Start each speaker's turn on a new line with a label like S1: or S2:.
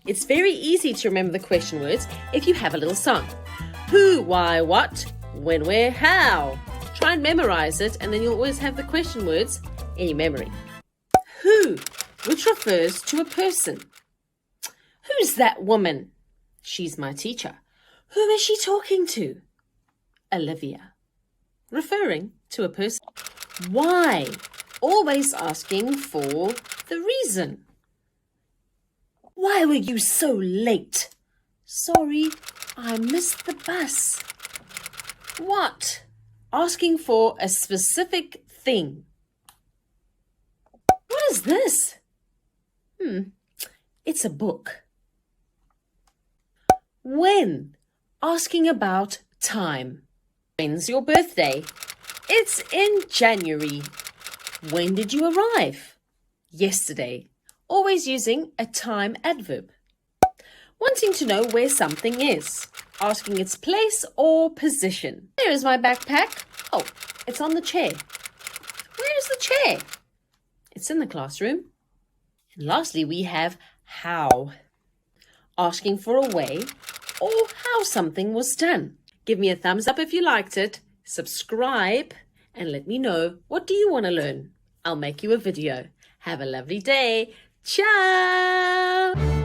S1: It's very easy to remember the question words if you have a little song. Who, why, what, when, where, how. Try and memorize it, and then you'll always have the question words in your memory. Who, which refers to a person. Who's that woman? She's my teacher. Who is she talking to? Olivia. Referring to a person. Why? Always asking for the reason. Why were you so late? Sorry, I missed the bus. What? Asking for a specific thing. What is this? It's a book. When? Asking about time. When's your birthday? It's in January. When did you arrive? Yesterday. Always using a time adverb. Wanting to know where something is. Asking its place or position. Where is my backpack? Oh, it's on the chair. Where is the chair? It's in the classroom. And lastly, we have how. Asking for a way or how something was done. Give me a thumbs up if you liked it. Subscribe and let me know, what do you want to learn? I'll make you a video. Have a lovely day. Ciao!